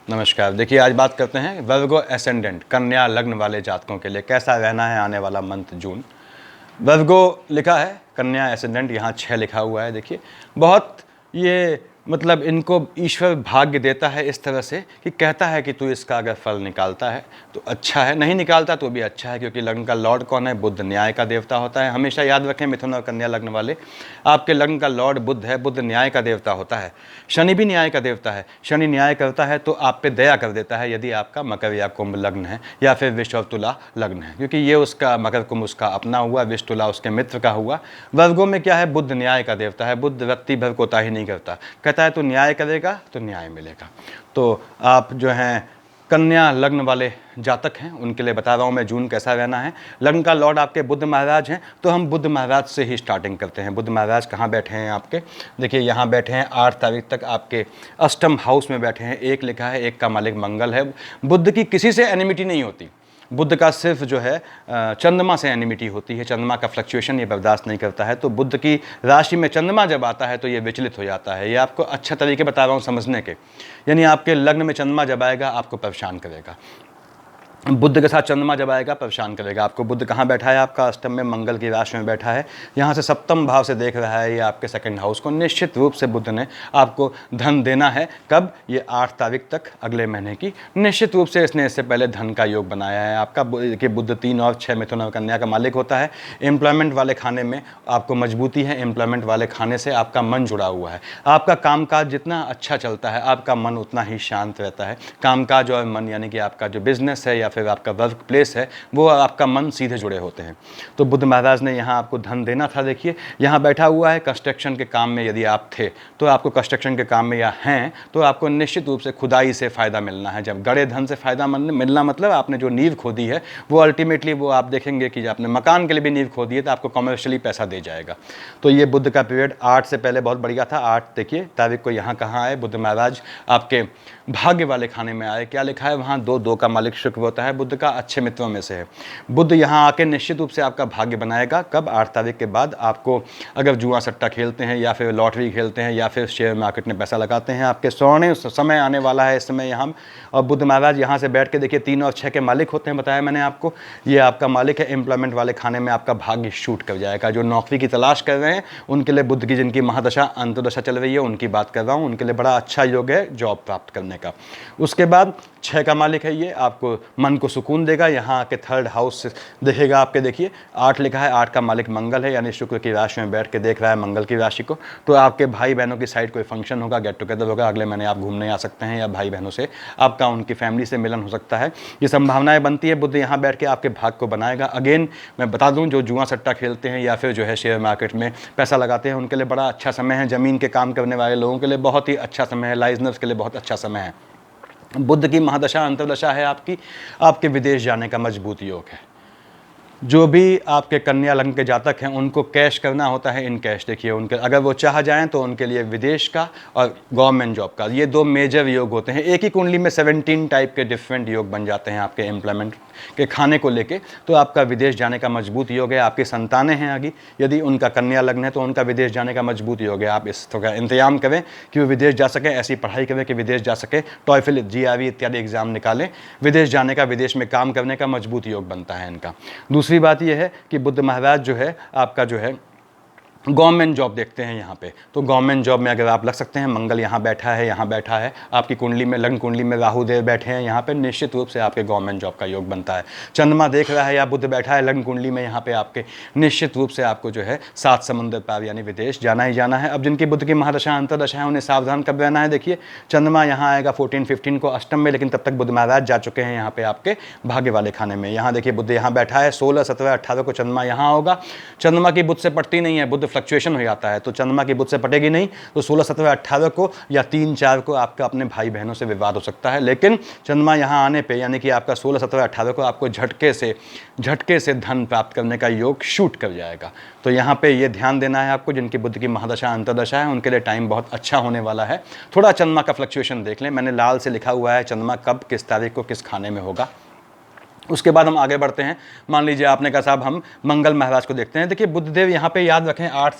नमस्कार। देखिए, आज बात करते हैं वर्गो एसेंडेंट कन्या लग्न वाले जातकों के लिए कैसा रहना है आने वाला मंथ जून। वर्गो लिखा है, कन्या एसेंडेंट यहाँ 6 लिखा हुआ है। देखिए, बहुत ये मतलब इनको ईश्वर भाग्य देता है इस तरह से कि कहता है कि तू इसका अगर फल निकालता है तो अच्छा है, नहीं निकालता तो भी अच्छा है, क्योंकि लग्न का लॉर्ड कौन है? बुध न्याय का देवता होता है। हमेशा याद रखें मिथुन और कन्या लग्न वाले, आपके लग्न का लॉर्ड बुध है, बुध न्याय का देवता होता है। शनि भी न्याय का देवता है। शनि न्याय करता है तो आप पे दया कर देता है यदि आपका मकर या कुंभ लग्न है या फिर विष और तुला लग्न है, क्योंकि ये उसका मकर कुंभ उसका अपना हुआ, विष तुला उसके मित्र का हुआ। वर्गों में क्या है? बुध न्याय का देवता है। बुध व्यक्ति भर कोताही नहीं करता, कहता है तो न्याय करेगा तो न्याय मिलेगा। तो आप जो हैं कन्या लग्न वाले जातक हैं, उनके लिए बता रहा हूँ मैं जून कैसा रहना है। लग्न का लॉर्ड आपके बुध महाराज हैं, तो हम बुध महाराज से ही स्टार्टिंग करते हैं। बुध महाराज कहाँ बैठे हैं आपके? देखिए, यहाँ बैठे हैं 8 तारीख तक आपके अष्टम हाउस में बैठे हैं। 1 लिखा है, 1 का मालिक मंगल है। बुध की किसी से एनिमिटी नहीं होती। बुध का सिर्फ जो है चंद्रमा से एनिमिटी होती है। चंद्रमा का फ्लक्चुएशन ये बर्दाश्त नहीं करता है। तो बुध की राशि में चंद्रमा जब आता है तो ये विचलित हो जाता है। ये आपको अच्छा तरीके बता रहा हूँ समझने के, यानी आपके लग्न में चंद्रमा जब आएगा आपको परेशान करेगा। बुध के साथ चंद्रमा जब आएगा परेशान करेगा आपको। बुध कहाँ बैठा है? आपका अष्टम में मंगल की राशि में बैठा है। यहाँ से सप्तम भाव से देख रहा है ये आपके सेकंड हाउस को। निश्चित रूप से बुध ने आपको धन देना है। कब? ये 8 तारीख तक, अगले महीने की। निश्चित रूप से इसने इससे पहले धन का योग बनाया है आपका कि बुध 3 और 6 मिथुन और कन्या का मालिक होता है। एम्प्लॉयमेंट वाले खाने में आपको मजबूती है। एम्प्लॉयमेंट वाले खाने से आपका मन जुड़ा हुआ है। आपका कामकाज जितना अच्छा चलता है आपका मन उतना ही शांत रहता है। कामकाज और मन यानी कि आपका जो बिजनेस है या फिर आपका वर्क प्लेस है वो आपका मन सीधे जुड़े होते हैं। तो बुध महाराज ने यहाँ आपको धन देना था। देखिए, यहाँ बैठा हुआ है कंस्ट्रक्शन के काम में। यदि आप थे तो आपको कंस्ट्रक्शन के काम में या हैं तो आपको निश्चित रूप से खुदाई से फ़ायदा मिलना है। जब गड़े धन से फ़ायदा मिलना मतलब आपने जो नींव खोदी है वो अल्टीमेटली वो आप देखेंगे कि आपने मकान के लिए भी नींव खोदी है तो आपको कमर्शियली पैसा दे जाएगा। तो ये बुध का पीरियड 8 से पहले बहुत बढ़िया था। 8 देखिए तारीख को यहाँ कहाँ आए? बुध महाराज आपके भाग्य वाले खाने में आए। क्या लिखा है वहाँ? 2 का मालिक शुक्र होता है। बुध का अच्छे मित्रों में से है। बुध यहाँ आके निश्चित रूप से आपका भाग्य बनाएगा। कब? 8 तारीख के बाद। आपको अगर जुआ सट्टा खेलते हैं या फिर लॉटरी खेलते हैं या फिर शेयर मार्केट में पैसा लगाते हैं, आपके सोने समय आने वाला है इस समय यहाँ। और बुध महाराज यहाँ से बैठ के देखिए 3 और 6 के मालिक होते हैं, बताया मैंने आपको। ये आपका मालिक है। एम्प्लॉयमेंट वाले खाने में आपका भाग्य शूट कर जाएगा। जो नौकरी की तलाश कर रहे हैं उनके लिए बुध की जिनकी महादशा अंतर्दशा चल रही है उनकी बात कर रहा हूँ, उनके लिए बड़ा अच्छा योग है जॉब प्राप्त करने का। उसके बाद 6 का मालिक है, ये आपको मन को सुकून देगा। यहाँ आके 3rd हाउस से देखेगा आपके। देखिए 8 लिखा है, 8 का मालिक मंगल है, यानी शुक्र की राशि में बैठ के देख रहा है मंगल की राशि को। तो आपके भाई बहनों की साइड कोई फंक्शन होगा, गेट टुगेदर होगा, अगले महीने आप घूमने आ सकते हैं या भाई बहनों से आपका उनकी फैमिली से मिलन हो सकता है। ये संभावनाएं बनती है। बुध यहाँ बैठ के आपके भाग्य को बनाएगा। अगेन मैं बता दूँ, जो जुआ सट्टा खेलते हैं या फिर जो है शेयर मार्केट में पैसा लगाते हैं उनके लिए बड़ा अच्छा समय है। ज़मीन के काम करने वाले लोगों के लिए बहुत ही अच्छा समय है। लाइजनर्स के लिए बहुत अच्छा समय है। बुध की महादशा अंतर्दशा है आपकी, आपके विदेश जाने का मजबूत योग है। जो भी आपके कन्या लग्न के जातक हैं उनको कैश करना होता है इन कैश। देखिए उनके अगर वो चाह जाएं तो उनके लिए विदेश का और गवर्नमेंट जॉब का, ये 2 मेजर योग होते हैं। एक ही कुंडली में 17 टाइप के डिफरेंट योग बन जाते हैं आपके एम्प्लॉयमेंट के खाने को लेके। तो आपका विदेश जाने का मजबूत योग है। आपकी संतानें हैं आगे, यदि उनका कन्या लग्न है तो उनका विदेश जाने का मजबूत योग है। आप इस थोड़ा इंतजाम करें कि वो विदेश जा सकें, ऐसी पढ़ाई करें कि विदेश जा सके, टॉयफल GRE इत्यादि एग्जाम निकालें। विदेश जाने का, विदेश में काम करने का मजबूत योग बनता है इनका। दूसरी बात यह है कि बुध महाराज जो है आपका जो है गवर्नमेंट जॉब देखते हैं यहाँ पे। तो गवर्नमेंट जॉब में अगर आप लग सकते हैं, मंगल यहाँ बैठा है, यहाँ बैठा है आपकी कुंडली में, लग्न कुंडली में राहु देव बैठे हैं यहाँ पे, निश्चित रूप से आपके गवर्नमेंट जॉब का योग बनता है। चंद्रमा देख रहा है या बुध बैठा है लग्न कुंडली में यहाँ पे आपके, निश्चित रूप से आपको जो है 7 समुद्र पार यानी विदेश जाना ही जाना है। अब जिनकी बुध की महादशा अंतर्दशा है उन्हें सावधान कब रहना है? देखिए चंद्रमा यहाँ आएगा 14-15 को अष्टम में, लेकिन तब तक बुध महाराज जा चुके हैं यहाँ पे आपके भाग्य वाले खाने में। यहाँ देखिए बुध यहाँ बैठा है, 16, 17, 18 को चंद्रमा यहाँ होगा। चंद्रमा की बुध से पड़ती नहीं है, बुध फ्लक्चुएशन हो जाता है, तो चंद्रमा की बुध से पटेगी नहीं। तो 16, 17, 18 को या 3, 4 को आपका अपने भाई बहनों से विवाद हो सकता है। लेकिन चंद्रमा यहाँ आने पे यानी कि आपका 16, 17, 18 को आपको झटके से धन प्राप्त करने का योग शूट कर जाएगा। तो यहाँ पे ये ध्यान देना है आपको, जिनकी बुध की महादशा अंतर्दशा है उनके लिए टाइम बहुत अच्छा होने वाला है। थोड़ा चंद्रमा का फ्लक्चुएशन देख लें, मैंने लाल से लिखा हुआ है चंद्रमा कब किस तारीख को किस खाने में होगा। उसके बाद हम आगे बढ़ते हैं। मान लीजिए आपने कहा साहब हम मंगल महाराज को देखते हैं। देखिए बुधदेव यहाँ पे याद रखें 8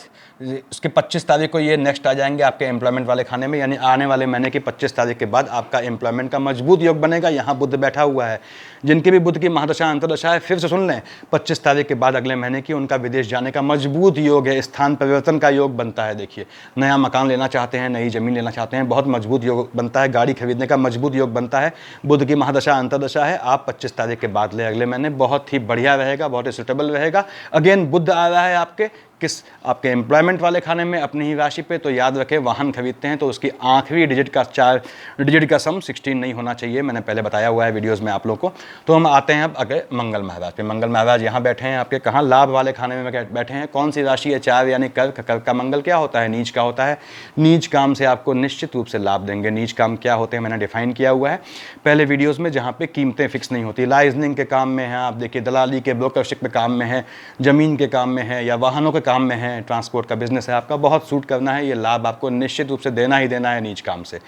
उसके 25 तारीख को ये नेक्स्ट आ जाएंगे आपके एम्प्लॉयमेंट वाले खाने में, यानी आने वाले महीने की 25 तारीख के बाद आपका एम्प्लॉयमेंट का मजबूत योग बनेगा। यहाँ बुध बैठा हुआ है, जिनकी भी बुध की महादशा अंतर्दशा है, फिर से सुन लें, 25 तारीख के बाद अगले महीने की उनका विदेश जाने का मजबूत योग है, स्थान परिवर्तन का योग बनता है। देखिए नया मकान लेना चाहते हैं, नई ज़मीन लेना चाहते हैं, बहुत मजबूत योग बनता है, गाड़ी खरीदने का मजबूत योग बनता है। बुध की महादशा अंतर्दशा है, आप 25 तारीख के बाद ले अगले महीने, बहुत ही बढ़िया रहेगा, बहुत ही सुटेबल रहेगा। अगेन बुध आ रहा है आपके किस आपके एम्प्लॉयमेंट वाले खाने में अपनी ही राशि पे, तो याद रखें वाहन खरीदते हैं तो उसकी आखिरी डिजिट का 4 डिजिट का सम 16 नहीं होना चाहिए, मैंने पहले बताया हुआ है वीडियोस में आप लोग को। तो हम आते हैं अब अगर मंगल महाराज पे। मंगल महाराज यहाँ बैठे हैं आपके, कहाँ, लाभ वाले खाने में बैठे हैं। कौन सी राशि है? 4 यानी कर्क। कर्क का मंगल क्या होता है? नीच का होता है। नीच काम से आपको निश्चित रूप से लाभ देंगे। नीच काम क्या होते हैं मैंने डिफाइन किया हुआ है पहले वीडियोज़ में, जहाँ पे कीमतें फिक्स नहीं होती। लाइजनिंग के काम में है आप, देखिए दलाली के ब्रोकरशिप के काम में है, ज़मीन के काम में है, या वाहनों के काम में है, ट्रांसपोर्ट का बिजनेस है आपका, बहुत सूट करना है। ये लाभ आपको निश्चित रूप से देना ही देना है नीच काम से।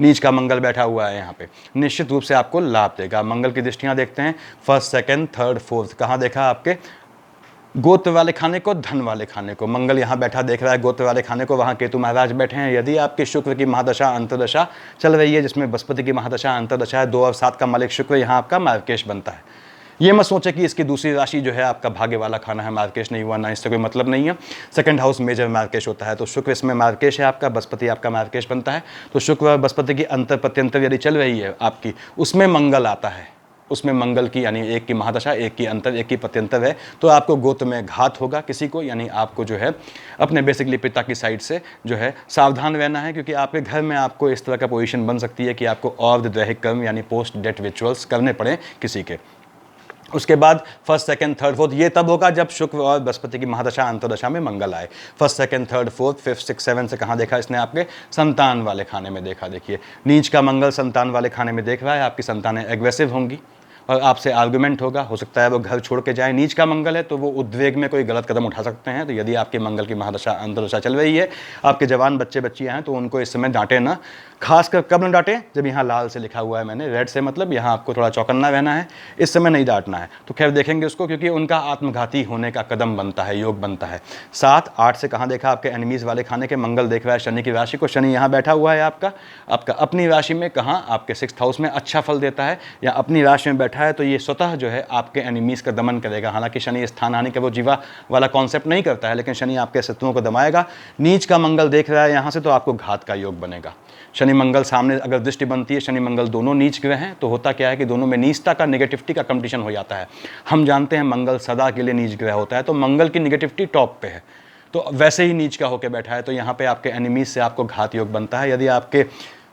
नीच का मंगल बैठा हुआ है यहाँ पे, निश्चित रूप से आपको लाभ देगा। मंगल की दृष्टियाँ देखते हैं, 1st, 2nd, 3rd, 4th। कहाँ देखा? आपके गोत्र वाले खाने को, धन वाले खाने को। मंगल यहाँ बैठा देख रहा है गोत्र वाले खाने को, वहाँ केतु महाराज बैठे हैं। यदि आपके शुक्र की महादशा अंतर्दशा चल रही है, जिसमें बृहस्पति की महादशा अंतर्दशा है, 2 और 7 का मालिक शुक्र, यहाँ आपका मार्केश बनता है। ये मत सोचे कि इसकी दूसरी राशि जो है आपका भाग्य वाला खाना है, मार्केश नहीं हुआ ना, इससे कोई मतलब नहीं है। 2nd हाउस मेजर मार्केश होता है, तो शुक्र इसमें मार्केश है आपका, बृहस्पति आपका मार्केश बनता है। तो शुक्र और बृहस्पति की अंतर प्रत्यंतर यदि चल रही है आपकी, उसमें मंगल आता है, उसमें मंगल की यानी एक की महादशा, एक की अंतर, एक की प्रत्यंतर है, तो आपको गोत्र में घात होगा किसी को, यानी आपको जो है अपने बेसिकली पिता की साइड से जो है सावधान रहना है, क्योंकि आपके घर में आपको इस तरह का पोजीशन बन सकती है कि आपको और दैहिक कर्म यानी पोस्ट डेथ रिचुअल्स करने पड़े किसी के। उसके बाद 1st, 2nd, 3rd, 4th ये तब होगा जब शुक्र और बृहस्पति की महादशा अंतर्दशा में मंगल आए। 1st, 2nd, 3rd, 4th, 5th, 6th, 7th से कहाँ देखा इसने? आपके संतान वाले खाने में देखा। देखिए नीच का मंगल संतान वाले खाने में देख रहा है, आपकी संतानें एग्रेसिव होंगी और आपसे आर्गुमेंट होगा, हो सकता है वो घर छोड़ के जाए। नीच का मंगल है तो वो उद्वेग में कोई गलत कदम उठा सकते हैं। तो यदि आपके मंगल की महादशा अंतर्दशा चल रही है, आपके जवान बच्चे बच्चियाँ हैं, तो उनको इस समय डांटे ना। खासकर कब न डांटें? जब यहाँ लाल से लिखा हुआ है मैंने, रेड से मतलब यहाँ आपको थोड़ा चौकन्ना रहना है, इस समय नहीं डांटना है। तो खैर देखेंगे उसको, क्योंकि उनका आत्मघाती होने का कदम बनता है, योग बनता है। 7, 8 से कहाँ देखा? आपके एनिमीज़ वाले खाने के मंगल देख रहा है शनि की राशि को। शनि यहाँ बैठा हुआ है आपका अपनी राशि में, कहाँ? आपके 6th हाउस में अच्छा फल देता है, या अपनी राशि में बैठा है, तो ये स्वतः जो है आपके एनिमीज़ का दमन करेगा। हालांकि शनि स्थान हानि का वो जीवा वाला कॉन्सेप्ट नहीं करता है, लेकिन शनि आपके शत्रुओं को दमाएगा। नीच का मंगल देख रहा है यहाँ से, तो आपको घात का योग बनेगा। शनि मंगल सामने अगर दृष्टि बनती है, शनि मंगल दोनों नीच ग्रह हैं, तो होता क्या है कि दोनों में नीचता का, नेगेटिविटी का कंपटीशन हो जाता है। हम जानते हैं मंगल सदा के लिए नीच ग्रह होता है, तो मंगल की नेगेटिविटी टॉप पे है, तो वैसे ही नीच का होकर बैठा है, तो यहाँ पे आपके एनिमीज से आपको घात योग बनता है। यदि आपके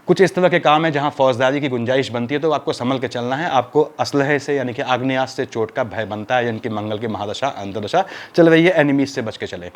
कुछ इस तरह के काम है जहाँ फौजदारी की गुंजाइश बनती है, तो आपको संभल के चलना है। आपको असलहे से यानी कि आग्नेयास्त्र से चोट का भय बनता है, यानी कि मंगल की महादशा अंतर्दशा चल रही है, एनिमीज से बच के चले।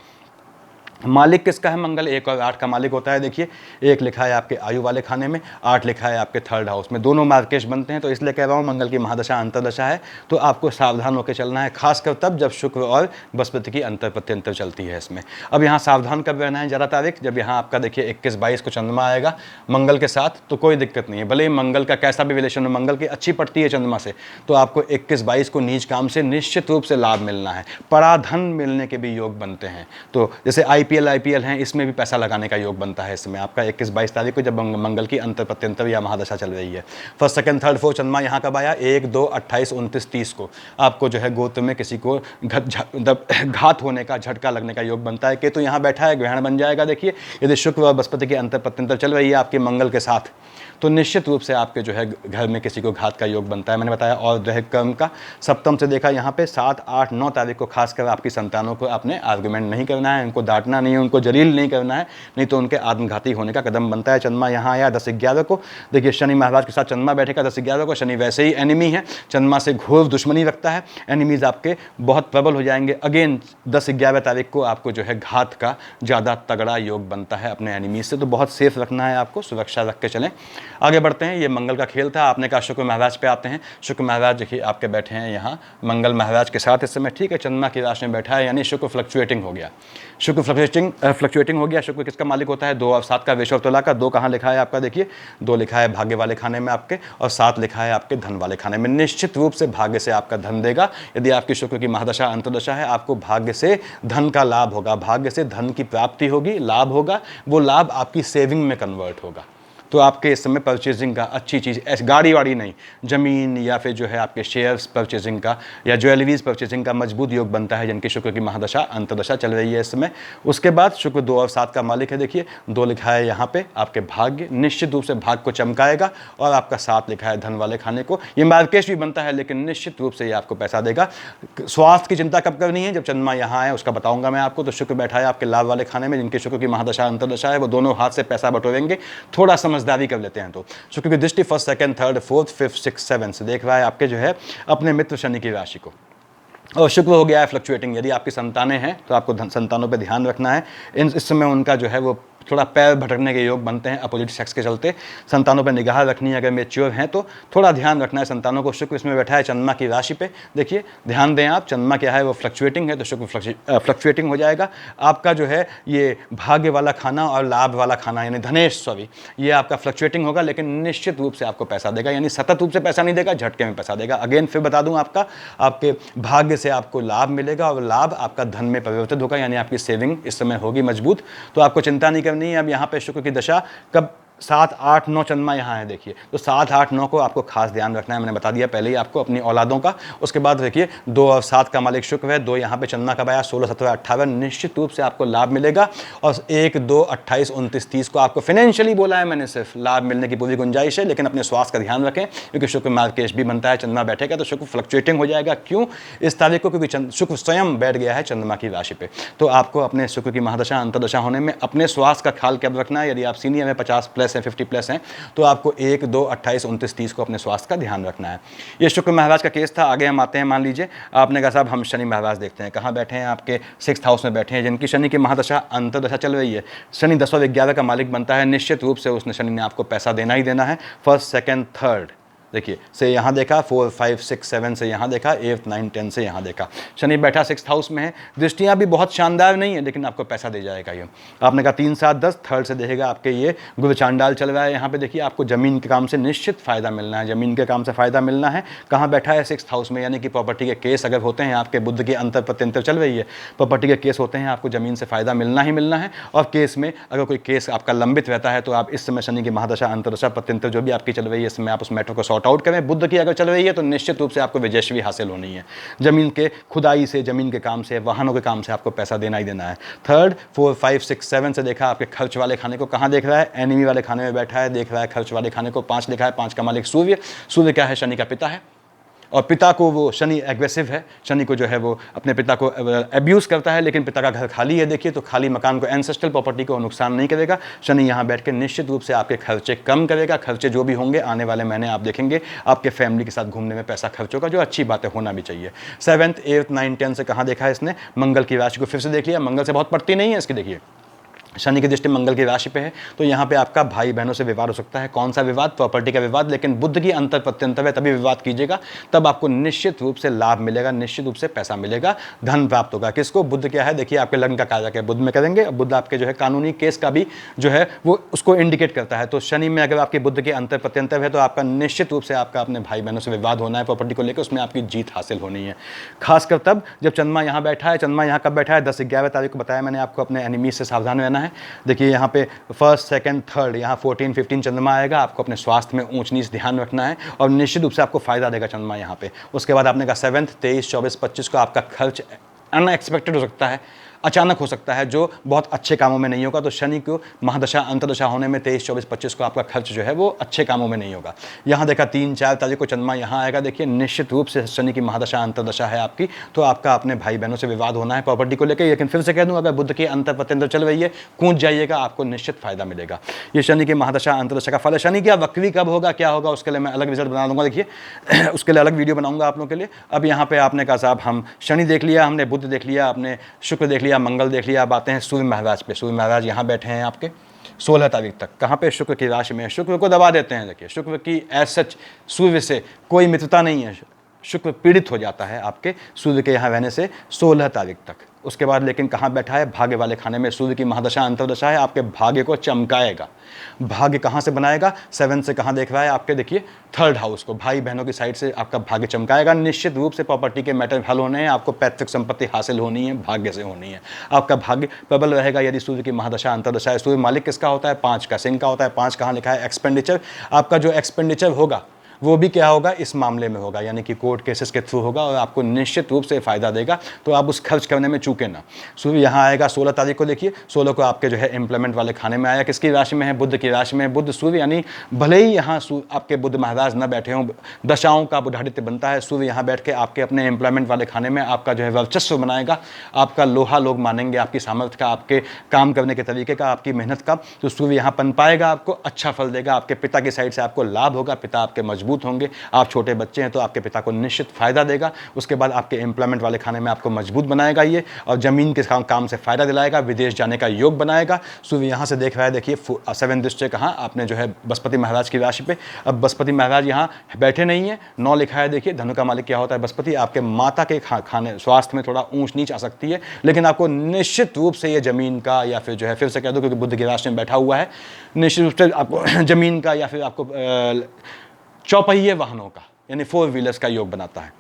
मालिक किसका है? मंगल 1 और 8 का मालिक होता है। देखिए 1 लिखा है आपके आयु वाले खाने में, 8 लिखा है आपके 3rd हाउस में, दोनों मार्केश बनते हैं। तो इसलिए कह रहा हूँ मंगल की महादशा अंतर्दशा है, तो आपको सावधान होकर चलना है, खासकर तब जब शुक्र और बृहस्पति की अंतर प्रत्यंतर चलती है इसमें। अब यहाँ सावधान कब रहना है? 11 तारीख, जब यहाँ आपका देखिए 21-22 को चंद्रमा आएगा मंगल के साथ, तो कोई दिक्कत नहीं है, भले ही मंगल का कैसा भी रिलेशन हो, मंगल की अच्छी पड़ती है चंद्रमा से, तो आपको 21-22 को नीच काम से निश्चित रूप से लाभ मिलना है। पराधन मिलने के भी योग बनते हैं, तो जैसे IPL हैं, इसमें भी पैसा लगाने का योग बनता है इस समय आपका 21-22 तारीख को, जब मंगल की अंतर प्रत्यंतर या महादशा चल रही है। 1st, 2nd, 3rd, 4th चंद्रमा यहाँ कब आया? 1, 2, 28, 29, 30 को आपको जो है गोत्र में किसी को घात होने का, झटका लगने का योग बनता है। केतु यहाँ बैठा है, ग्रहण बन जाएगा। देखिए यदि शुक्र और बृहस्पति की अंतर प्रत्यंतर चल रही है आपके मंगल के साथ, तो निश्चित रूप से आपके जो है घर में किसी को घात का योग बनता है। मैंने बताया और दैहिक कर्म का सप्तम से देखा यहाँ पे 7, 8, 9 तारीख को खासकर आपकी संतानों को आपने आर्गुमेंट नहीं करना है, उनको डांटना नहीं है, उनको जलील नहीं करना है, नहीं तो उनके आत्मघाती होने का कदम बनता है। चंद्रमा यहाँ आया 10-11 को, देखिए शनि महाराज के साथ चंद्रमा बैठेगा 10-11 को। शनि वैसे ही एनिमी है, चंद्रमा से घोर दुश्मनी रखता है, एनिमीज आपके बहुत प्रबल हो जाएंगे। अगेन 10-11 तारीख को आपको जो है घात का ज़्यादा तगड़ा योग बनता है अपने एनिमीज से, तो बहुत सेफ रखना है आपको, सुरक्षा रख के चलें। आगे बढ़ते हैं, ये मंगल का खेल था। आपने कहा शुक्र महाराज पे आते हैं। शुक्र महाराज देखिए आपके बैठे हैं यहाँ मंगल महाराज के साथ इस समय, ठीक है, चंद्रमा की राशि में बैठा है, यानी शुक्र फ्लक्चुएटिंग हो गया। शुक्र फ्लक्चुएटिंग हो गया। शुक्र किसका मालिक होता है? 2 और 7 का, वृषभ तुला का। 2 कहाँ लिखा है आपका? देखिए 2 लिखा है भाग्य वाले खाने में आपके, और 7 लिखा है आपके धन वाले खाने में। निश्चित रूप से भाग्य से आपका धन देगा। यदि आपकी शुक्र की महादशा अंतर्दशा है, आपको भाग्य से धन का लाभ होगा, भाग्य से धन की प्राप्ति होगी, लाभ होगा। वो लाभ आपकी सेविंग में कन्वर्ट होगा। तो आपके इस समय परचेजिंग का अच्छी चीज़, ऐसी गाड़ी वाड़ी नहीं, ज़मीन या फिर जो है आपके शेयर्स परचेजिंग का या ज्वेलरीज परचेजिंग का मजबूत योग बनता है जिनकी शुक्र की महादशा अंतर्दशा चल रही है इस समय। उसके बाद शुक्र 2 और 7 का मालिक है। देखिए 2 लिखा है यहाँ पे आपके भाग्य, निश्चित रूप से भाग्य को चमकाएगा। और आपका 7 लिखा है धन वाले खाने को। ये मार्केश भी बनता है लेकिन निश्चित रूप से ये आपको पैसा देगा। स्वास्थ्य की चिंता कब करनी है? जब चंद्रमा यहाँ है, उसका बताऊंगा मैं आपको। तो शुक्र बैठा है आपके लाभ वाले खाने में, जिनकी शुक्र की महादशा अंतर्दशा है वो दोनों हाथ से पैसा बटोरेंगे। थोड़ा समझदारी कर लेते हैं तो शुक्र की दृष्टि 1st 2nd 3rd 4th 5th 6th 7th से देख रहा है आपके जो है अपने मित्र शनि की राशि को। और शुक्र हो गया है फ्लक्चुएटिंग। यदि आपकी संतानें हैं तो आपको संतानों पर ध्यान रखना है। इस समय उनका जो है वो थोड़ा पैर भटकने के योग बनते हैं अपोजिट सेक्स के चलते। संतानों पर निगाह रखनी है, अगर मेच्योर हैं तो थोड़ा ध्यान रखना है संतानों को। शुक्र इसमें बैठा है चंद्रमा की राशि पे। देखिए ध्यान दें आप, चंद्रमा क्या है वो फ्लक्चुएटिंग है, तो शुक्र फ्लक्चुएटिंग हो जाएगा। आपका जो है ये भाग्य वाला खाना और लाभ वाला खाना यानी धनेश, सॉरी, ये आपका फ्लक्चुएटिंग होगा लेकिन निश्चित रूप से आपको पैसा देगा। यानी सतत रूप से पैसा नहीं देगा, झटके में पैसा देगा। अगेन फिर बता दूं आपके भाग्य से आपको लाभ मिलेगा और लाभ आपका धन में परिवर्तित होगा, यानी आपकी सेविंग इस समय होगी मजबूत। तो आपको चिंता नहीं करनी है। अब यहाँ पे शुक्र की दशा कब 7, 8, 9 चंद्रमा यहाँ है देखिए, तो 7, 8, 9 को आपको खास ध्यान रखना है। मैंने बता दिया पहले ही आपको अपनी औलादों का। उसके बाद देखिए 2 और 7 का मालिक शुक्र है, 2 यहाँ पे चंद्रमा कब आया? 16, 17, 18। निश्चित रूप से आपको लाभ मिलेगा। और 1, 2, 28, 29, 30 को आपको फाइनेंशियली बोला है मैंने, सिर्फ लाभ मिलने की पूरी गुंजाइश है। लेकिन अपने स्वास्थ्य का ध्यान रखें क्योंकि शुक्र मार्केश भी बनता है, चंद्रमा बैठेगा तो शुक्र फ्लक्चुएटिंग हो जाएगा। क्यों इस तारीख को? क्योंकि शुक्र स्वयं बैठ गया है चंद्रमा की राशि पे। तो आपको अपने शुक्र की महादशा अंतर्दशा होने में अपने स्वास्थ्य का ख्याल कब रखना है? यदि आप सीनियर में 50+ हैं, 50+ हैं, तो आपको 1, 2, 28, 29, 30 को अपने स्वास्थ्य का ध्यान रखना है। ये शुक्र महाराज का केस था। आगे हम आते हैं। मान लीजिए आपने कहा साहब हम शनि महाराज देखते हैं, कहाँ बैठे हैं? आपके 6th हाउस में बैठे हैं, जिनकी शनि की महादशा अंतर्दशा चल रही है। शनि 10 और 11 का मालिक बनता है। निश्चित रूप से उसने शनि ने आपको पैसा देना ही देना है। 1st 2nd 3rd देखिए से यहाँ देखा, 4, 5, 6, 7 से यहाँ देखा, 8, 9, 10 से यहाँ देखा। शनि बैठा 6th हाउस में है। दृष्टियाँ भी बहुत शानदार नहीं है लेकिन आपको पैसा दे जाएगा ये। आपने कहा 3, 7, 10, 3rd से देखेगा आपके ये गुरु चांडाल चल रहा है। यहाँ पे देखिए आपको जमीन के काम से निश्चित फायदा मिलना है, जमीन के काम से फायदा मिलना है। कहाँ बैठा है? 6th हाउस में, यानी कि प्रॉपर्टी के केस अगर होते हैं आपके, बुध की अंतर प्रत्यंतर चल रही है, प्रॉपर्टी के केस होते हैं, आपको जमीन से फायदा मिलना ही मिलना है। और केस में अगर कोई केस आपका लंबित रहता है तो आप इस समय शनि की महादशा अंतर्दशा प्रत्यंतर जो भी आपकी चल रही है इस समय आप उस मैटर को सॉर्ट आउट करें। बुध की अगर चल रही है तो निश्चित रूप से आपको विजयश्री हासिल होनी है। जमीन के खुदाई से, जमीन के काम से, वाहनों के काम से आपको पैसा देना ही देना है। 3rd, 4, 5, 6, 7 से देखा आपके खर्च वाले खाने को। कहाँ देख रहा है? एनिमी वाले खाने में बैठा है, देख रहा है खर्च वाले खाने को। 5 लिखा है, 5 का मालिक सूर्य। सूर्य क्या है? शनि का पिता है। और पिता को वो शनि एग्रेसिव है, शनि को जो है वो अपने पिता को अब्यूज़ करता है। लेकिन पिता का घर खाली है देखिए, तो खाली मकान को, एंसेस्ट्रल प्रॉपर्टी को नुकसान नहीं करेगा। शनि यहाँ बैठ के निश्चित रूप से आपके खर्चे कम करेगा। खर्चे जो भी होंगे आने वाले महीने आप देखेंगे आपके फैमिली के साथ घूमने में पैसा खर्च होगा, जो अच्छी बात है, होना भी चाहिए। 7th, 8th, 9, 10 से कहाँ देखा है इसने? मंगल की राशि को फिर से देख लिया। मंगल से बहुत पड़ती नहीं है इसकी। देखिए शनि की दृष्टि मंगल की राशि पे है, तो यहाँ पे आपका भाई बहनों से विवाद हो सकता है। कौन सा विवाद? प्रॉपर्टी का विवाद। लेकिन बुध की अंतर प्रत्यंतर है, तभी विवाद कीजिएगा, तब आपको निश्चित रूप से लाभ मिलेगा, निश्चित रूप से पैसा मिलेगा, धन प्राप्त होगा। किसको? बुध क्या है? देखिए आपके लग्न का कारक है, बुध में करेंगे। बुध आपके जो है कानूनी केस का भी जो है वो उसको इंडिकेट करता है। तो शनि में अगर आपके बुध के अंतर प्रत्यंतर है तो आपका निश्चित रूप से आपका अपने भाई बहनों से विवाद होना है प्रॉपर्टी को लेकर, उसमें आपकी जीत हासिल होनी है। खासकर तब जब चंद्रमा यहाँ बैठा है। चंद्रमा यहाँ कब बैठा है? 10, 11 तारीख को बताया मैंने आपको, अपने एनिमी से सावधान रहना है। देखिए यहाँ पे 1st, 2nd, 3rd, यहाँ 14, 15 चंद्रमा आएगा। आपको अपने स्वास्थ्य में ऊंच नीच ध्यान रखना है और निश्चित रूप से आपको फायदा देगा चंद्रमा यहाँ पे। उसके बाद आपने कहा 7th, 23, 24, 25 को आपका खर्च अनएक्सपेक्टेड हो सकता है, अचानक हो सकता है, जो बहुत अच्छे कामों में नहीं होगा। तो शनि को महादशा अंतर्दशा होने में 23, 24, 25 को आपका खर्च जो है वो अच्छे कामों में नहीं होगा। यहाँ देखा 3, 4 तारीख को चंद्रमा यहाँ आएगा। देखिए निश्चित रूप से शनि की महादशा अंतर्दशा है आपकी, तो आपका अपने भाई बहनों से विवाद होना है प्रॉपर्टी को लेकर। लेकिन फिर से कह दूँ, अगर बुध की अंतर प्रत्यंतर चल रही है, कूद जाइएगा, आपको निश्चित फायदा मिलेगा। ये शनि की महादशा अंतर्दशा का फल है। शनि की वक्री कब होगा, क्या होगा, उसके लिए मैं अलग रिजल्ट बना दूंगा। देखिए उसके लिए अलग वीडियो बनाऊंगा आप लोगों के लिए। अब यहाँ पे आपने कहा साहब हम शनि देख लिया, हमने बुध देख लिया, आपने शुक्र देख लिया, मंगल देख लिया। आते हैं सूर्य महाराज पे। सूर्य महाराज यहाँ बैठे हैं आपके 16 तारीख तक। कहाँ पे? शुक्र की राशि में। शुक्र को दबा देते हैं। देखिए शुक्र की एज सच सूर्य से कोई मित्रता नहीं है। शुक्र पीड़ित हो जाता है आपके सूर्य के यहाँ रहने से 16 तारीख तक। उसके बाद लेकिन कहाँ बैठा है, भाग्य वाले खाने में। सूर्य की महादशा अंतर्दशा है, आपके भाग्य को चमकाएगा। भाग्य कहाँ से बनाएगा, 7 से कहाँ देख रहा है आपके, देखिए 3rd हाउस को, भाई बहनों की साइड से आपका भाग्य चमकाएगा। निश्चित रूप से प्रॉपर्टी के मैटर हल होने हैं, आपको पैतृक संपत्ति हासिल होनी है, भाग्य से होनी है। आपका भाग्य प्रबल रहेगा यदि सूर्य की महादशा अंतर्दशा है। सूर्य मालिक किसका होता है, 5 का, सिंह का होता है। 5 कहाँ लिखा है, एक्सपेंडिचर। आपका जो एक्सपेंडिचर होगा वो भी क्या होगा, इस मामले में होगा, यानी कि कोर्ट केसेस के थ्रू होगा और आपको निश्चित रूप से फ़ायदा देगा। तो आप उस खर्च करने में चूके ना। सूर्य यहाँ आएगा 16 तारीख को, देखिए 16 को आपके जो है इंप्लीमेंट वाले खाने में आया। किसकी राशि में है, बुध की राशि में। बुध सूर्य, यानी भले ही यहाँ आपके बुध महाराज न बैठे हों, दशाओं का बुधादित्य बनता है। सूर्य यहाँ बैठ के आपके अपने इंप्लीमेंट वाले खाने में आपका जो है वर्चस्व बनाएगा। आपका लोहा लोग मानेंगे, आपकी सामर्थ्य का, आपके काम करने के तरीके का, आपकी मेहनत का। तो सूर्य यहाँ पन पाएगा, आपको अच्छा फल देगा। आपके पिता की साइड से आपको लाभ होगा, पिता आपके मजबूत होंगे। आप छोटे बच्चे हैं तो आपके पिता को निश्चित फायदा देगा। उसके बाद आपके एम्प्लॉयमेंट वाले खाने में आपको मजबूत बनाएगा ये, और जमीन के काम से फायदा दिलाएगा, विदेश जाने का योग बनाएगा। सूर्य यहाँ से देख रहा है, देखिए 7 दृष्टि कहाँ, आपने जो है बृहस्पति महाराज की राशि पे। अब बृहस्पति महाराज यहाँ बैठे नहीं है, 9 लिखा है। देखिए धनु का मालिक क्या होता है, बृहस्पति। आपके माता के खाने स्वास्थ्य में थोड़ा ऊंच नीच आ सकती है, लेकिन आपको निश्चित रूप से ये जमीन का, या फिर जो है फिर से कह दो क्योंकि बुध की राशि में बैठा हुआ है, निश्चित रूप से आपको जमीन का या फिर आपको चौपहिए वाहनों का, यानी 4 व्हीलर्स का योग बनाता है।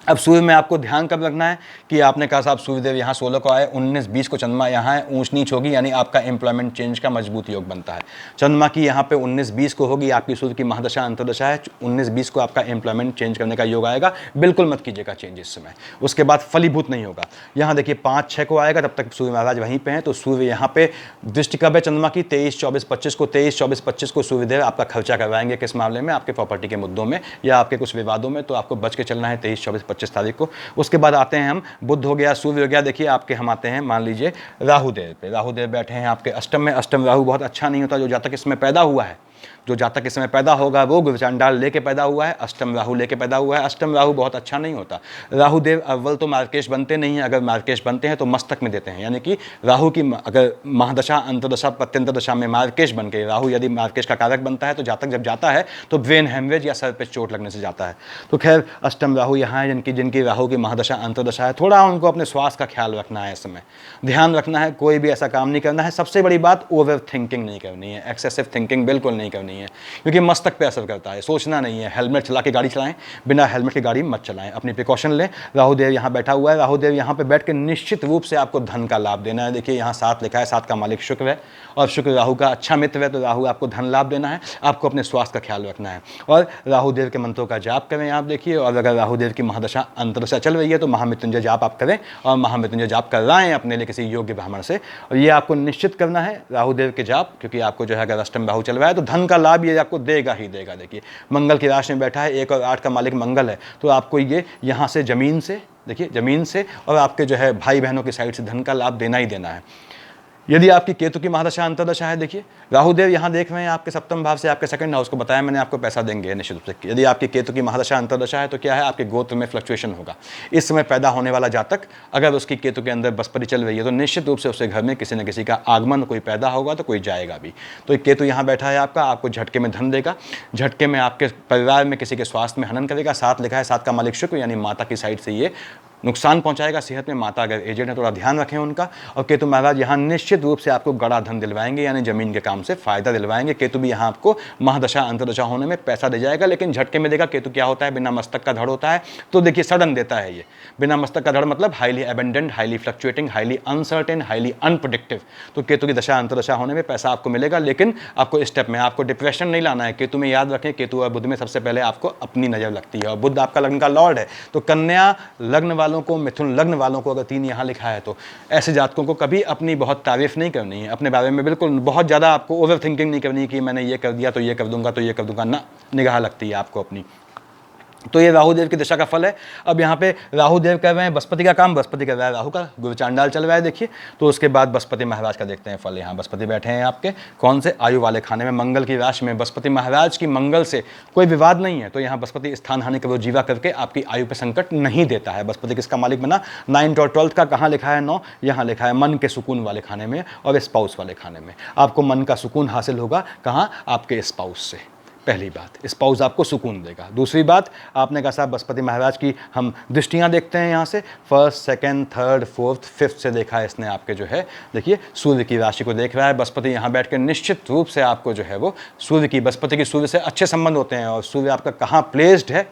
अब सूर्य में आपको ध्यान कब रखना है कि आपने कहा साहब सूर्यदेव यहाँ 16 को आए, 19-20 को चंद्रमा यहाँ है, ऊंच नीच होगी, यानी आपका एम्प्लॉयमेंट चेंज का मजबूत योग बनता है। चंद्रमा की यहाँ पे 19-20 को होगी, आपकी सूर्य की महादशा अंतर्दशा है, 19-20 को आपका एम्प्लॉयमेंट चेंज करने का योग आएगा। बिल्कुल मत कीजिएगा चेंज इस समय, उसके बाद फलीभूत नहीं होगा। यहाँ देखिए 5-6 को आएगा, तब तक सूर्य महाराज वहीं पर हैं। तो सूर्य यहाँ पे दृष्टि कब है चंद्रमा की, 23-24-25 को। 23-24-25 को सूर्यदेव आपका खर्चा करवाएंगे। किस मामले में, आपके प्रॉपर्टी के मुद्दों में या आपके कुछ विवादों में। तो आपको बच के चलना है 23-24-25 तारीख को। उसके बाद आते हैं हम, बुध हो गया, सूर्य हो गया। देखिए आपके हम आते हैं मान लीजिए राहुदेव पे। राहुदेव बैठे हैं आपके अष्टम में। अष्टम राहु बहुत अच्छा नहीं होता। जो जातक इसमें पैदा हुआ है, जो जातक इस समय पैदा होगा वो गुरुचांडाल लेके पैदा हुआ है, अष्टम राहु लेके पैदा हुआ है। अष्टम राहु बहुत अच्छा नहीं होता। राहुदेव अव्वल तो मार्केश बनते नहीं हैं, अगर मार्केश बनते हैं तो मस्तक में देते हैं, यानी कि राहु की अगर महादशा अंतर्दशा प्रत्यंतर दशा में मार्केश बन के, राहु यदि मार्केश का कारक बनता है तो जातक जब जाता है तो ब्रेन हेमरेज या सर पे चोट लगने से जाता है। तो खैर अष्टम राहु यहाँ है, जिनकी राहु की महादशा अंतर्दशा है, थोड़ा उनको अपने स्वास्थ्य का ख्याल रखना है, इस समय ध्यान रखना है, कोई भी ऐसा काम नहीं करना है। सबसे बड़ी बात, ओवर थिंकिंग नहीं करनी है, एक्सेसिव थिंकिंग बिल्कुल नहीं करनी है, क्योंकि मस्तक पे असर करता है। सोचना नहीं है, हेलमेट चला के गाड़ी चलाएं, बिना हेलमेट की गाड़ी मत चलाएं, अपनी प्रिकॉशन लें। राहुदेव यहाँ बैठा हुआ है, राहुदेव यहाँ पे बैठ के निश्चित रूप से आपको धन का लाभ देना है। देखिए यहाँ 7 लिखा है, 7 का मालिक शुक्र है और शुक्र राहु का अच्छा मित्र है, तो राहु आपको धन लाभ देना है। आपको अपने स्वास्थ्य का ख्याल रखना है और राहुदेव के मंत्रों का जाप करें आप। देखिए, और अगर राहुदेव की महादशा अंतर्दशा चल रही है तो महामृत्युंजय जाप आप करें और महामृत्युंजय जाप करवाएं अपने लिए किसी योग्य ब्राह्मण से। और ये आपको निश्चित करना है राहुदेव के जाप, क्योंकि आपको जो है अगर अष्टम राहु चल रहा है तो धन का लाभ ये आपको देगा ही देगा। देखिए मंगल की राशि में बैठा है, 1 और 8 का मालिक मंगल है, तो आपको ये यहाँ से जमीन से, देखिए जमीन से और आपके जो है भाई बहनों की साइड से धन का लाभ देना ही देना है। यदि आपकी केतु की महादशा अंतर्दशा है, देखिए राहुदेव यहाँ देख रहे हैं आपके सप्तम भाव से, आपके सेकंड हाउस को बताया मैंने, आपको पैसा देंगे निश्चित रूप से। यदि आपकी केतु की महादशा अंतर्दशा है तो क्या है, आपके गोत्र में फ्लक्चुएशन होगा। इस समय पैदा होने वाला जातक अगर उसकी केतु के अंदर बृहस्पति चल रही है तो निश्चित रूप से उसके घर में किसी न किसी का आगमन, कोई पैदा होगा तो कोई जाएगा भी। तो केतु यहाँ बैठा है आपका, आपको झटके में धन देगा, झटके में आपके परिवार में किसी के स्वास्थ्य में हनन करेगा। 7 लिखा है, 7 का मालिक शुक्र, यानी माता की साइड से ये नुकसान पहुंचाएगा सेहत में। माता अगर एजेड है थोड़ा ध्यान रखें उनका। और केतु महाराज यहाँ निश्चित रूप से आपको गड़ा धन दिलवाएंगे, यानी जमीन के काम से फायदा दिलवाएंगे। केतु भी यहाँ आपको महादशा अंतर्दशा होने में पैसा दे जाएगा, लेकिन झटके में देगा। केतु क्या होता है, बिना मस्तक का धड़ होता है, तो देखिए सडन देता है ये। बिना मस्तक का धड़ मतलब highly abundant, highly fluctuating, highly uncertain, highly unpredictive. तो केतु की दशा अंतर्दशा होने में पैसा आपको मिलेगा, लेकिन आपको स्टेप में, आपको डिप्रेशन नहीं लाना है। केतु में याद रखें, केतु और बुध में सबसे पहले आपको अपनी नजर लगती है, और बुध आपका लग्न का लॉर्ड है। तो कन्या लग्न वालों को, मिथुन लग्न वालों को अगर 3 यहाँ लिखा है तो ऐसे जातकों को कभी अपनी बहुत तारीफ नहीं करनी है, अपने बारे में बिल्कुल बहुत ज़्यादा आपको ओवर थिंकिंग नहीं करनी कि मैंने ये कर दिया तो ये कर दूंगा तो ये कर दूंगा ना, निगाह लगती है आपको अपनी। तो ये राहुदेव की दिशा का फल है। अब यहाँ पे राहुदेव कर रहे हैं बृहस्पति का काम, बृहस्पति कर रहा है राहु का, गुरुचांडाल चल रहा है देखिए। तो उसके बाद बृहस्पति महाराज का देखते हैं फल। यहाँ बृहस्पति बैठे हैं आपके कौन से, आयु वाले खाने में, मंगल की राशि में। बृहस्पति महाराज की मंगल से कोई विवाद नहीं है, तो यहाँ बृहस्पति स्थान हानि करो जीवा करके आपकी आयु पर संकट नहीं देता है। बृहस्पति किसका मालिक बना, 9 और 12 का। कहाँ लिखा है 9, यहाँ लिखा है मन के सुकून वाले खाने में और स्पाउस वाले खाने में। आपको मन का सुकून हासिल होगा कहाँ, आपके स्पाउस से। पहली बात, स्पाउस आपको सुकून देगा। दूसरी बात, आपने कहा साहब बृहस्पति महाराज की हम दृष्टियां देखते हैं यहाँ से, first, second, third, fourth, fifth से देखा है इसने आपके जो है, देखिए सूर्य की राशि को देख रहा है बृहस्पति यहाँ बैठ के। निश्चित रूप से आपको जो है वो सूर्य की, बृहस्पति की सूर्य से अच्छे संबंध होते हैं, और सूर्य आपका कहाँ प्लेस्ड है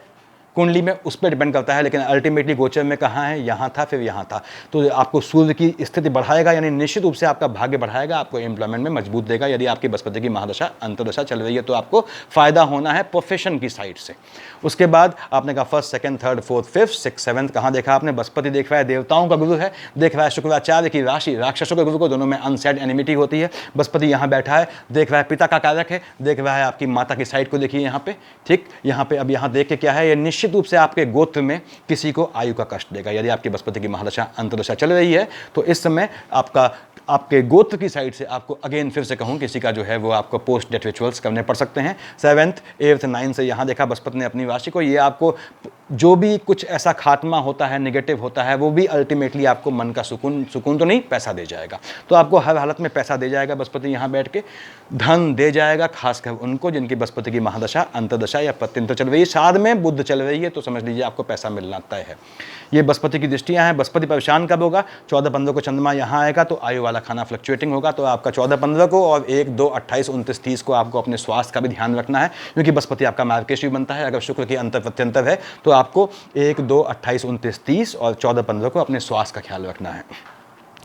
कुंडली में उस पर डिपेंड करता है, लेकिन अल्टीमेटली गोचर में कहाँ है, यहाँ था फिर यहाँ था, तो आपको सूर्य की स्थिति बढ़ाएगा, यानी निश्चित रूप से आपका भाग्य बढ़ाएगा, आपको एम्प्लॉयमेंट में मजबूत देगा। यदि आपकी बृहस्पति की महादशा अंतर्दशा चल रही है तो आपको फायदा होना है प्रोफेशन की साइड से। उसके बाद आपने कहा first, second, third, fourth, fifth, six, seventh कहाँ देखा आपने, बृहस्पति देख रहा है, देवताओं का गुरु है, देख रहा है शुक्राचार्य की राशि, राक्षसों के गुरु को, दोनों में अनसेड एनिमिटी होती है। बृहस्पति यहाँ बैठा है, देख रहा है पिता का कारक है, देख रहा है आपकी माता की साइड को, देखिए यहाँ पे, ठीक, यहाँ पे अब यहाँ देख के क्या है, ये निश्चित रूप से आपके गोत्र में किसी को आयु का कष्ट देगा। यदि आपकी बृहस्पति की महादशा अंतर्दशा चल रही है तो इस समय आपके गोत्र की साइड से आपको अगेन फिर से कहूं, किसी का जो है वो आपको पोस्ट डेथ रिचुअल्स करने पड़ सकते हैं। 7th, 8th, 9th से यहाँ देखा बृहस्पति ने अपनी राशि को, ये आपको जो भी कुछ ऐसा खात्मा होता है, नेगेटिव होता है, वो भी अल्टीमेटली आपको मन का सुकून तो नहीं, पैसा दे जाएगा। तो आपको हर हालत में पैसा दे जाएगा बृहस्पति यहाँ बैठ के, धन दे जाएगा, खासकर उनको जिनकी बृहस्पति की महादशा अंतर्दशा या प्रत्यंतर चल रही है। साथ में बुध चल रही है तो समझ लीजिए आपको पैसा मिलना तय है। ये बृहस्पति की दृष्टियाँ हैं। बृहस्पति परेशान कब होगा, 14-15 को चंद्रमा यहाँ आएगा तो आयु वाला खाना फ्लक्चुएटिंग होगा, तो आपका 14-15 को और 1, 2, 28, 29, 30 को आपको अपने स्वास्थ्य का भी ध्यान रखना है, क्योंकि बृहस्पति आपका मार्गशीर्ष भी बनता है। अगर शुक्र की अंतर प्रत्यंतर है तो आपको 1, 2, 28, 29, 30 और 14-15 को अपने स्वास्थ्य का ख्याल रखना है।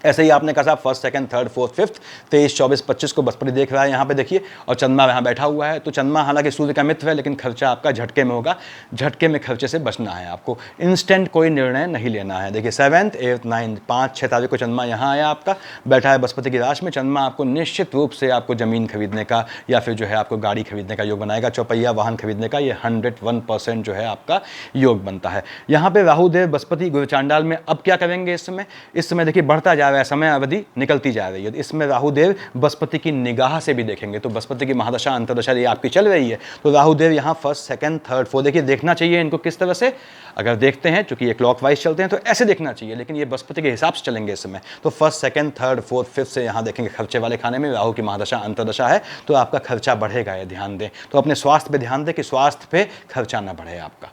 ऐसे ही आपने कहा साहब first, second, third, fourth, fifth, 23, 24, 25 को बृहस्पति देख रहा है यहाँ पे देखिए, और चंद्रमा यहाँ बैठा हुआ है। तो चंद्रमा हालांकि सूर्य का मित्र है, लेकिन खर्चा आपका झटके में होगा, झटके में खर्चे से बचना है आपको, इंस्टेंट कोई निर्णय नहीं लेना है। देखिए 7th, 8th, 9th, 5-6 तारीख को चंद्रमा यहाँ आया आपका, बैठा है बृहस्पति की राशि में। चंद्रमा आपको निश्चित रूप से आपको जमीन खरीदने का या फिर जो है आपको गाड़ी खरीदने का योग बनाएगा, चौपहिया वाहन खरीदने का, ये 101% जो है आपका योग बनता है। यहाँ पे राहु देव बृहस्पति गुरु चांडाल में अब क्या करेंगे इस समय देखिए बढ़ता जा रहा है, समय अवधि निकलती जा रही है। इसमें राहुदेव बृहस्पति की निगाह से भी देखेंगे, तो बृहस्पति की महादशा अंतर्दशा ये आपकी चल रही है, तो राहुदेव यहाँ फर्स्ट, सेकंड, थर्ड, फोर्थ, देखिए देखना चाहिए इनको किस तरह से, अगर देखते हैं चूंकि ये क्लॉकवाइज चलते हैं तो ऐसे देखना चाहिए, लेकिन ये बृहस्पति के हिसाब से चलेंगे इस समय। तो first, second, third, fourth, fifth से यहाँ देखेंगे खर्चे वाले खाने में, राहु की महादशा अंतर्दशा है तो आपका खर्चा बढ़ेगा, ये ध्यान दें। तो अपने स्वास्थ्य पे ध्यान दें कि स्वास्थ्य पे खर्चा ना बढ़े आपका,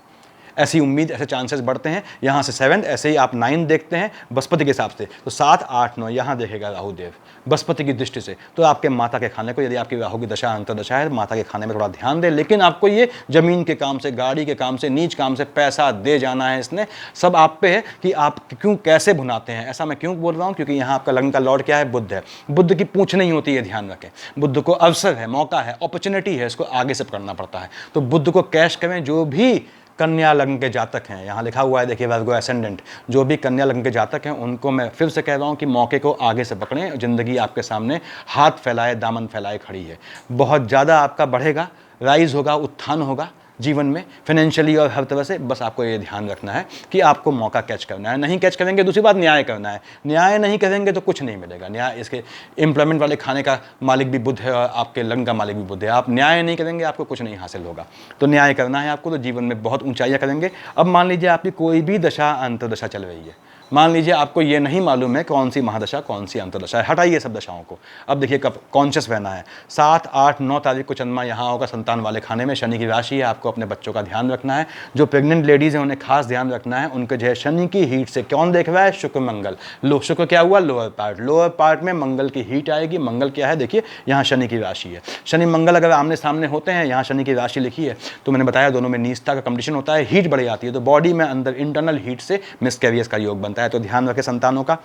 ऐसी उम्मीद, ऐसे चांसेस बढ़ते हैं। यहाँ से 7th, ऐसे ही आप 9 देखते हैं बृहस्पति के हिसाब से, तो 7, 8, 9 यहाँ देखेगा राहुदेव बृहस्पति की दृष्टि से। तो आपके माता के खाने को, यदि आपकी राहु की दशा अंतर्दशा है, माता के खाने में थोड़ा ध्यान दें, लेकिन आपको ये जमीन के काम से, गाड़ी के काम से, नीच काम से पैसा दे जाना है। इसने सब आप पे है कि आप क्यों कैसे भुनाते हैं। ऐसा मैं क्यों बोल रहा हूँ, क्योंकि यहाँ आपका लग्न का लॉर्ड क्या है, बुध है। बुध की पूछ नहीं होती है, ध्यान रखें। बुध को अवसर है, मौका है, अपॉर्चुनिटी है, इसको आगे से पकड़ना पड़ता है। तो बुध को कैश करें। जो भी कन्या लग्न के जातक हैं, यहाँ लिखा हुआ है देखिए वर्गो एसेंडेंट, जो भी कन्या लग्न के जातक हैं उनको मैं फिर से कह रहा हूँ कि मौके को आगे से पकड़ें। ज़िंदगी आपके सामने हाथ फैलाए, दामन फैलाए खड़ी है। बहुत ज़्यादा आपका बढ़ेगा, राइज होगा, उत्थान होगा जीवन में, फाइनेंशियली और हर तरह से। बस आपको ये ध्यान रखना है कि आपको मौका कैच करना है। नहीं कैच करेंगे, दूसरी बात न्याय करना है। न्याय नहीं करेंगे तो कुछ नहीं मिलेगा। न्याय, इसके एम्प्लॉयमेंट वाले खाने का मालिक भी बुध है और आपके लग्न का मालिक भी बुध है। आप न्याय नहीं करेंगे, आपको कुछ नहीं हासिल होगा। तो न्याय करना है आपको, तो जीवन में बहुत ऊंचाइयाँ करेंगे। अब मान लीजिए आपकी कोई भी दशा अंतर्दशा चल रही है, मान लीजिए आपको ये नहीं मालूम है कौन सी महादशा कौन सी अंतर्दशा है, हटाइए सब दशाओं को। अब देखिए कब कॉन्शियस रहना है। 7, 8, 9 तारीख को चंद्रमा यहाँ होगा संतान वाले खाने में, शनि की राशि है, आपको अपने बच्चों का ध्यान रखना है। जो प्रेग्नेंट लेडीज़ हैं उन्हें खास ध्यान रखना है, उनके जो है शनि की हीट से कौन देख रहा है, शुक्र मंगल। शुक्र क्या हुआ, लोअर पार्ट में मंगल की हीट आएगी। मंगल क्या है, देखिए यहाँ शनि की राशि है। शनि मंगल अगर आमने सामने होते हैं, यहाँ शनि की राशि लिखी है, तो मैंने बताया दोनों में नीचता का कंपटीशन होता है, हीट बढ़ जाती है, तो बॉडी में अंदर इंटरनल हीट से मिसकैरियर्स का योग बनता है। तो ध्यान रखें संतानों का।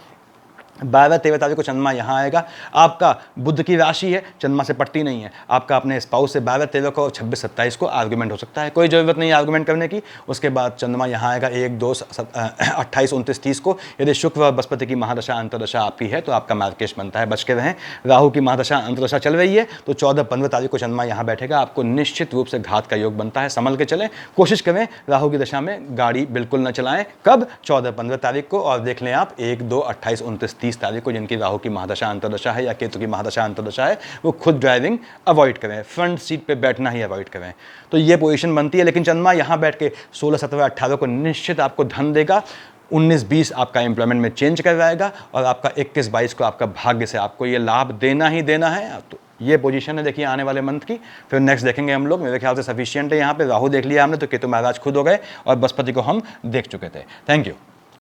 12-13 तारीख को चंद्रमा यहाँ आएगा, आपका बुध की राशि है, चंद्रमा से पटती नहीं है। आपका अपने स्पाउस से 12-13 को, 26-27 को आर्गुमेंट हो सकता है, कोई ज़रूरत नहीं है आर्गुमेंट करने की। उसके बाद चंद्रमा यहाँ आएगा 1, 2, 28, 29, 30 को। यदि शुक्र व बृहस्पति की महादशा अंतर्दशा आपकी है तो आपका मार्केश बनता है, बच के रहें। राहु की महादशा अंतर्दशा चल रही है तो 14-15 तारीख को चंद्रमा यहाँ बैठेगा, आपको निश्चित रूप से घात का योग बनता है। संभल के चलें, कोशिश करें राहु की दशा में गाड़ी बिल्कुल न चलाएं। कब, 14-15 तारीख को। और देख लें आप 1, 2, 28, 29, 30 तारीख को जिनकी राहु की महादशा अंतर्दशा है या केतु की महादशा अंतर्दशा है, वो खुद ड्राइविंग अवॉइड करें, फ्रंट सीट पे बैठना ही अवॉइड करें। तो ये पोजीशन बनती है। लेकिन चंद्रमा यहाँ बैठ के 16, 17, 18 को निश्चित आपको धन देगा। 19, 20 आपका एम्प्लॉयमेंट में चेंज करवाएगा और आपका 21, 22 को आपका भाग्य से आपको ये लाभ देना ही देना है। तो ये पोजीशन है देखिए आने वाले मंथ की। फिर नेक्स्ट देखेंगे हम लोग, मेरे ख्याल से सफिशियंट है यहाँ पे। राहु देख लिया हमने तो केतु महाराज खुद हो गए और बृहस्पति को हम देख चुके थे। Thank you.